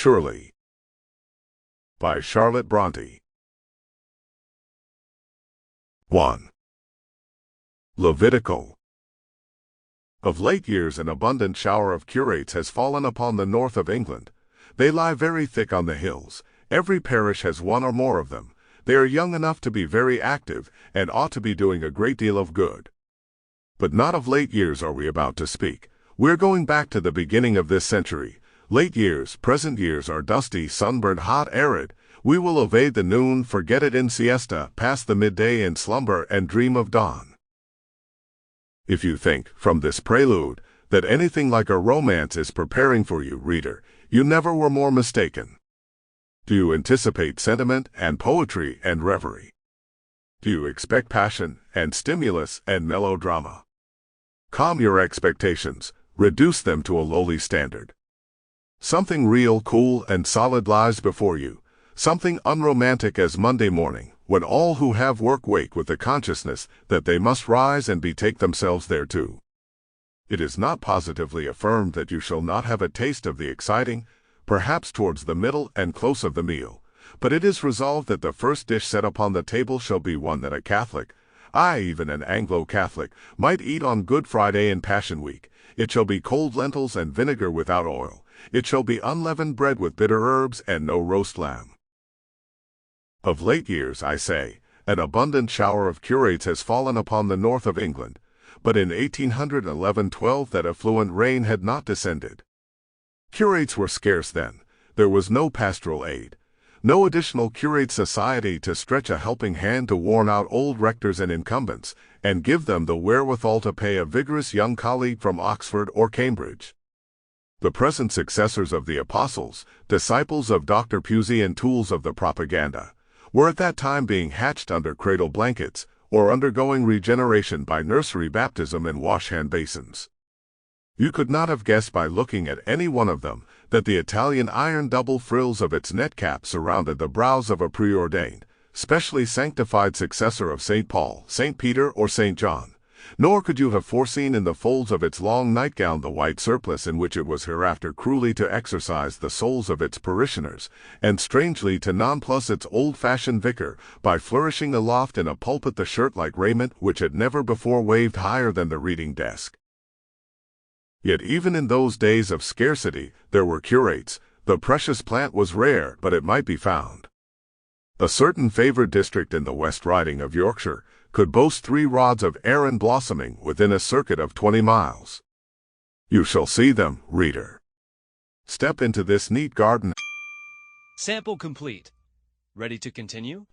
Shirley by Charlotte Brontë. 1. Levitical. Of late years an abundant shower of curates has fallen upon the north of England. They lie very thick on the hills. Every parish has one or more of them. They are young enough to be very active, and ought to be doing a great deal of good. But not of late years are we about to speak. We're going back to the beginning of this century. Late years, present years are dusty, sunburned, hot, arid. We will evade the noon, forget it in siesta, pass the midday in slumber, and dream of dawn. If you think, from this prelude, that anything like a romance is preparing for you, reader, you never were more mistaken. Do you anticipate sentiment and poetry and reverie? Do you expect passion and stimulus and melodrama? Calm your expectations, reduce them to a lowly standard. Something real, cool, and solid lies before you, something unromantic as Monday morning, when all who have work wake with the consciousness that they must rise and betake themselves thereto. It is not positively affirmed that you shall not have a taste of the exciting, perhaps towards the middle and close of the meal, but it is resolved that the first dish set upon the table shall be one that a Catholic, aye, even an Anglo-Catholic, might eat on Good Friday and Passion Week. It shall be cold lentils and vinegar without oil. It shall be unleavened bread with bitter herbs and no roast lamb. Of late years, I say, an abundant shower of curates has fallen upon the north of England, but in 1811-12 that affluent rain had not descended. Curates were scarce then. There was no pastoral aid, no additional curate society to stretch a helping hand to worn-out old rectors and incumbents, and give them the wherewithal to pay a vigorous young colleague from Oxford or Cambridge. The present successors of the apostles, disciples of Dr. Pusey and tools of the propaganda, were at that time being hatched under cradle blankets, or undergoing regeneration by nursery baptism in wash-hand basins. You could not have guessed by looking at any one of them that the Italian iron double frills of its net cap surrounded the brows of a preordained, specially sanctified successor of St. Paul, St. Peter, or St. John. Nor could you have foreseen in the folds of its long nightgown the white surplice in which it was hereafter cruelly to exercise the souls of its parishioners, and strangely to nonplus its old-fashioned vicar by flourishing aloft in a pulpit the shirt-like raiment which had never before waved higher than the reading desk. Yet even in those days of scarcity there were curates. The precious plant was rare, but it might be found. A certain favored district in the West Riding of Yorkshire could boast 3 rods of aran blossoming within a circuit of 20 miles. You shall see them, reader. Step into this neat garden. Sample complete. Ready to continue?